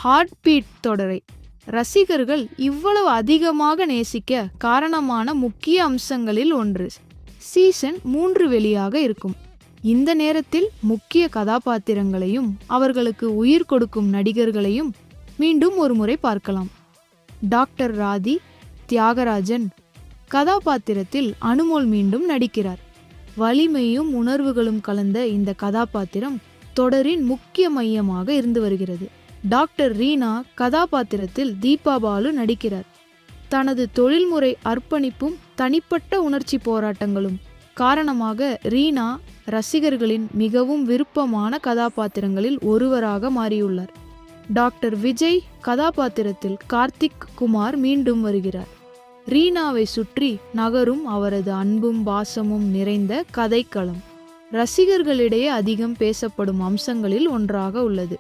Heart beat தொடரை ரசிகர்கள் இவ்வளவு அதிகமாக நேசிக்க காரணமான முக்கிய அம்சங்களில் ஒன்று சீசன் 3 வெளியாக இருக்கும். இந்த நேரத்தில் முக்கிய கதாபாத்திரங்களையும் அவர்களுக்கு உயிர் கொடுக்கும் நடிகர்களையும் மீண்டும் ஒரு முறை பார்க்கலாம். டாக்டர் ராதி தியாகராஜன் கதாபாத்திரத்தில் அனுமோல் மீண்டும் நடிக்கிறார். வலிமையும் உணர்வுகளும் கலந்த இந்த கதாபாத்திரம் தொடரின் முக்கிய மையமாக இருந்து வருகிறது. டாக்டர் ரீனா கதாபாத்திரத்தில் தீபா பாலு நடிக்கிறார். தனது தொழில்முறை அர்ப்பணிப்பும் தனிப்பட்ட உணர்ச்சி போராட்டங்களும் காரணமாக ரீனா ரசிகர்களின் மிகவும் விருப்பமான கதாபாத்திரங்களில் ஒருவராக மாறியுள்ளார். டாக்டர் விஜய் கதாபாத்திரத்தில் கார்த்திக் குமார் மீண்டும் வருகிறார். ரீனாவை சுற்றி நகரும் அவரது அன்பும் பாசமும் நிறைந்த கதைக்களம் ரசிகர்களிடையே அதிகம் பேசப்படும் அம்சங்களில் ஒன்றாக உள்ளது.